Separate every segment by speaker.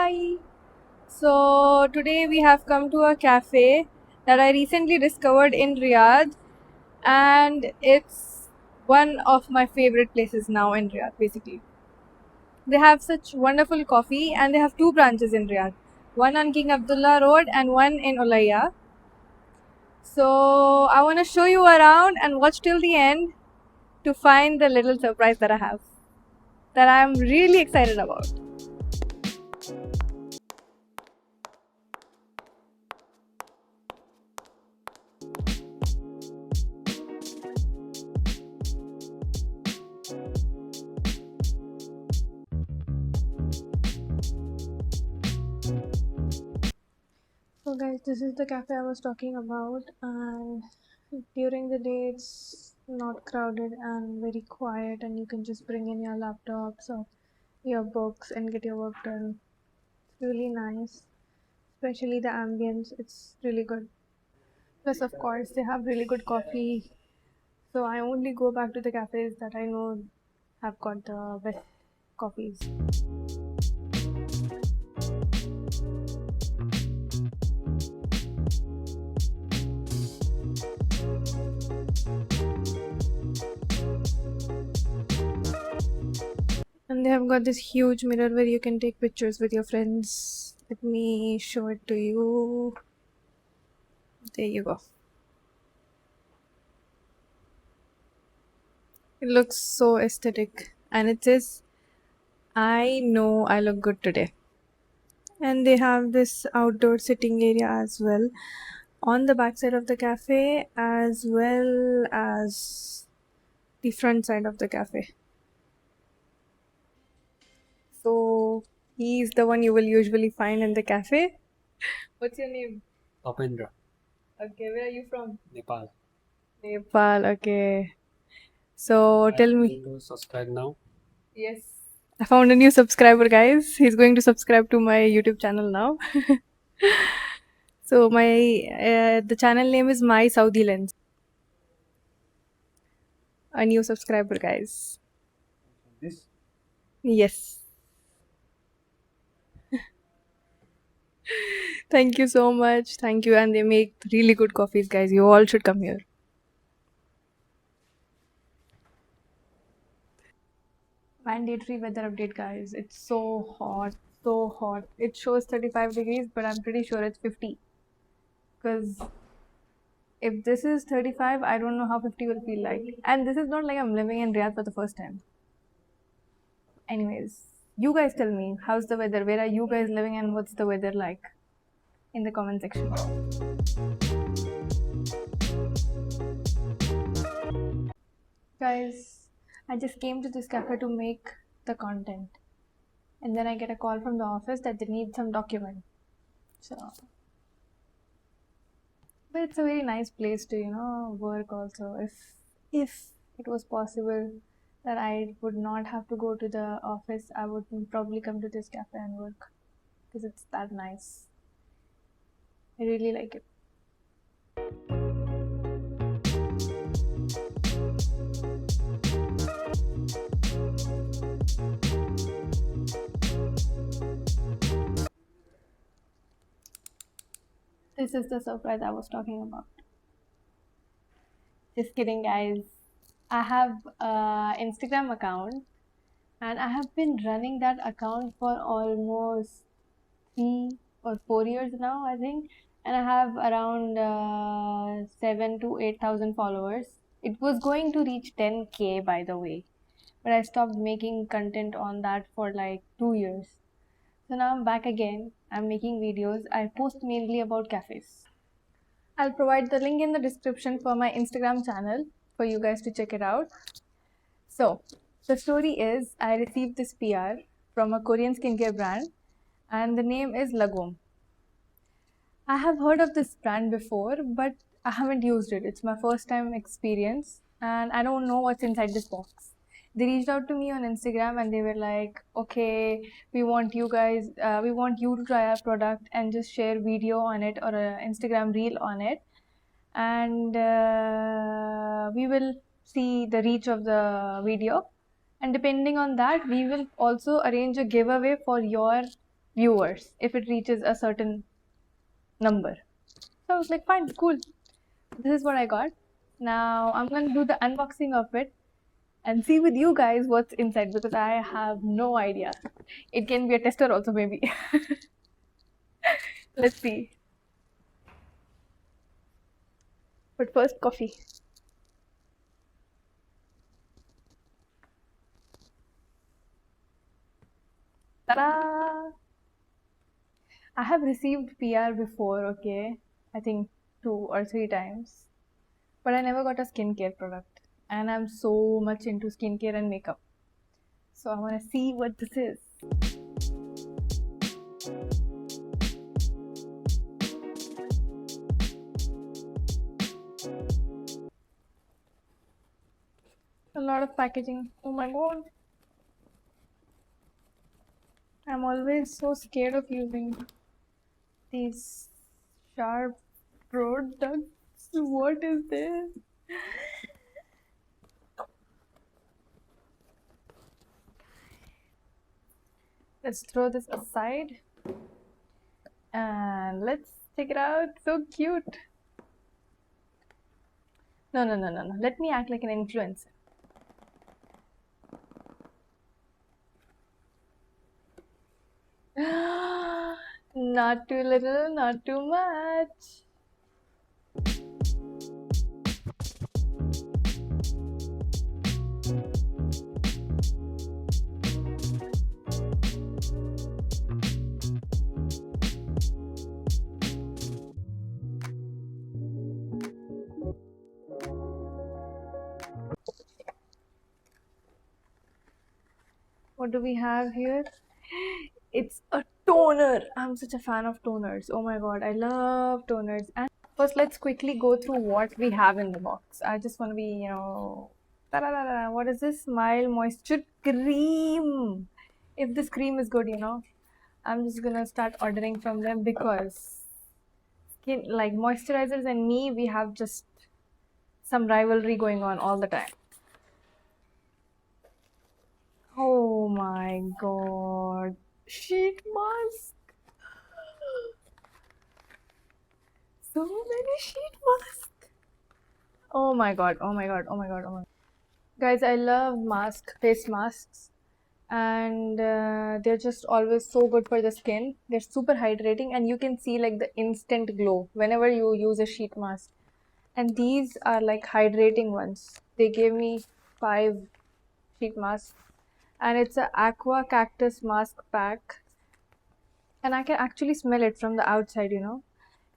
Speaker 1: Hi! So, today we have come to a cafe that I recently discovered in Riyadh, and it's one of my favorite places now in Riyadh, basically. They have such wonderful coffee, and they have two branches in Riyadh, one on King Abdullah Road and one in Ulaya. So, I want to show you around and watch till the end to find the little surprise that I have, that I'm really excited about. So guys, this is the cafe I was talking about, and during the day it's not crowded and very quiet, and you can just bring in your laptops or your books and get your work done. It's really nice, especially the ambience. It's really good. Plus, of course, they have really good coffee. So I only go back to the cafes that I know have got the best coffees. And they have got this huge mirror where you can take pictures with your friends. Let me show it to you. There you go. It looks so aesthetic. And it says, I know I look good today. And they have this outdoor sitting area as well on the back side of the cafe, as well as the front side of the cafe. So he's the one you will usually find in the cafe. What's your name?
Speaker 2: Tapendra,
Speaker 1: Okay, where are you from?
Speaker 2: Nepal.
Speaker 1: Nepal, okay. So tell me.
Speaker 2: To subscribe now.
Speaker 1: Yes. I found a new subscriber, guys. He's going to subscribe to my YouTube channel now. So my the channel name is My Saudi Lens. A new subscriber, guys.
Speaker 2: This
Speaker 1: Yes. Thank you so much. Thank you. And they make really good coffees, guys. You all should come here. Mandatory weather update, guys. It's so hot. So hot. It shows 35 degrees, but I'm pretty sure it's 50. Because if this is 35, I don't know how 50 will feel like. And this is not like I'm living in Riyadh for the first time. Anyways, you guys tell me, how's the weather? Where are you guys living and what's the weather like? In the comment section. Guys, I just came to this cafe to make the content. And then I get a call from the office that they need some document. So, but it's a very nice place to, work also. If it was possible that I would not have to go to the office, I would probably come to this cafe and work because it's that nice. I really like it. This is the surprise I was talking about. Just kidding, guys. I have a Instagram account and I have been running that account for almost 3 or 4 years now, I think, and I have around 7 to 8,000 followers. It was going to reach 10K, by the way, but I stopped making content on that for like 2 years. So now I'm back again. I'm making videos. I post mainly about cafes. I'll provide the link in the description for my Instagram channel for you guys to check it out. So, the story is I received this PR from a Korean skincare brand, and the name is Lagom. I have heard of this brand before, but I haven't used it. It's my first time experience, and I don't know what's inside this box. They reached out to me on Instagram and they were like, okay, we want you guys, we want you to try our product and just share video on it or an Instagram reel on it. And we will see the reach of the video. And depending on that, we will also arrange a giveaway for your viewers if it reaches a certain number. So I was like, fine, cool. This is what I got. Now I'm gonna do the unboxing of it and see with you guys what's inside because I have no idea. It can be a tester also, maybe. Let's see. But first, coffee. Ta-da! I have received PR before, okay? I think 2 or 3 times. But I never got a skincare product. And I'm so much into skincare and makeup. So I want to see what this is. A lot of packaging. Oh my god. I'm always so scared of using these sharp products. What is this? Let's throw this aside and let's check it out. So cute. No. Let me act like an influencer. Not too little, not too much. What do we have here? It's a toner. I'm such a fan of toners. Oh my god, I love toners. And first, let's quickly go through what we have in the box. I just want to be, ta-da-da-da. What is this? Smile Moisture Cream. If this cream is good, I'm just gonna start ordering from them because skin, like moisturizers and me, we have just some rivalry going on all the time. Oh my god. Sheet mask. So many sheet masks. Oh my god. Guys, I love face masks. And they're just always so good for the skin. They're super hydrating and you can see like the instant glow whenever you use a sheet mask. And these are like hydrating ones. They gave me 5 sheet masks and it's a aqua cactus mask pack and I can actually smell it from the outside.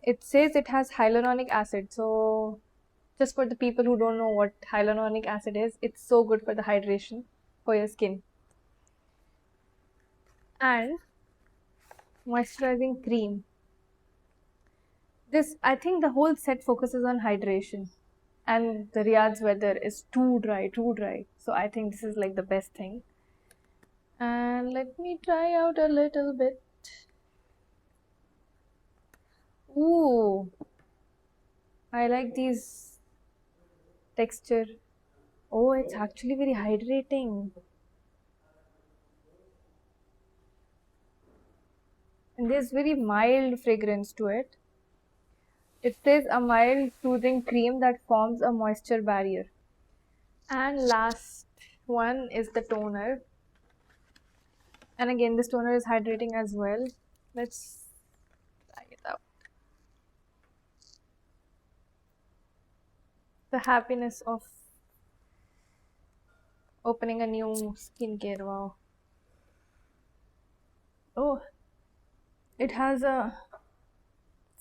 Speaker 1: It says it has hyaluronic acid, so just for the people who don't know what hyaluronic acid is, it's so good for the hydration for your skin. And moisturizing cream. This, I think the whole set focuses on hydration and the Riyadh's weather is too dry. So I think this is like the best thing. And let me try out a little bit. Ooh, I like these texture. Oh, it's actually very hydrating. And there's very mild fragrance to it. It says a mild soothing cream that forms a moisture barrier. And last one is the toner. And again, this toner is hydrating as well. Let's try it out. The happiness of opening a new skincare. Wow. Oh, it has a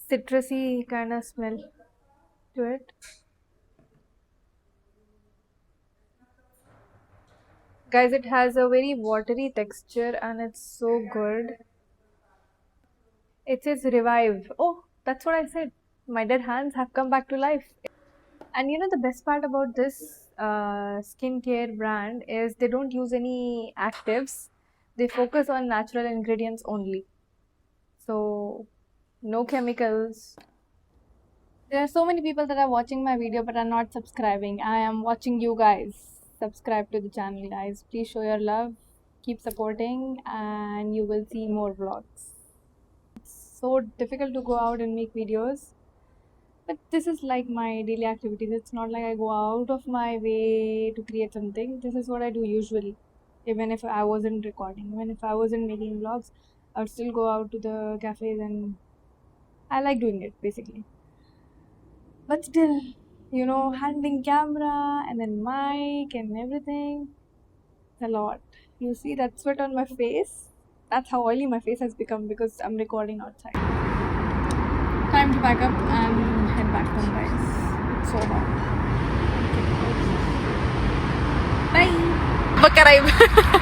Speaker 1: citrusy kind of smell to it. Guys, it has a very watery texture and it's so good. It says revive. Oh, that's what I said. My dead hands have come back to life. And the best part about this skincare brand is they don't use any actives. They focus on natural ingredients only. So, no chemicals. There are so many people that are watching my video but are not subscribing. I am watching you guys. Subscribe to the channel, guys. Please show your love. keep supporting, and you will see more vlogs. It's so difficult to go out and make videos, but this is like my daily activities. It's not like I go out of my way to create something. This is what I do usually. Even if I wasn't recording, even if I wasn't making vlogs, I would still go out to the cafes, and I like doing it basically. But still, handling camera and then mic and everything, it's a lot. You see that sweat on my face? That's how oily my face has become because I'm recording outside. Time to pack up and head back home, guys. It's so hot. Bye.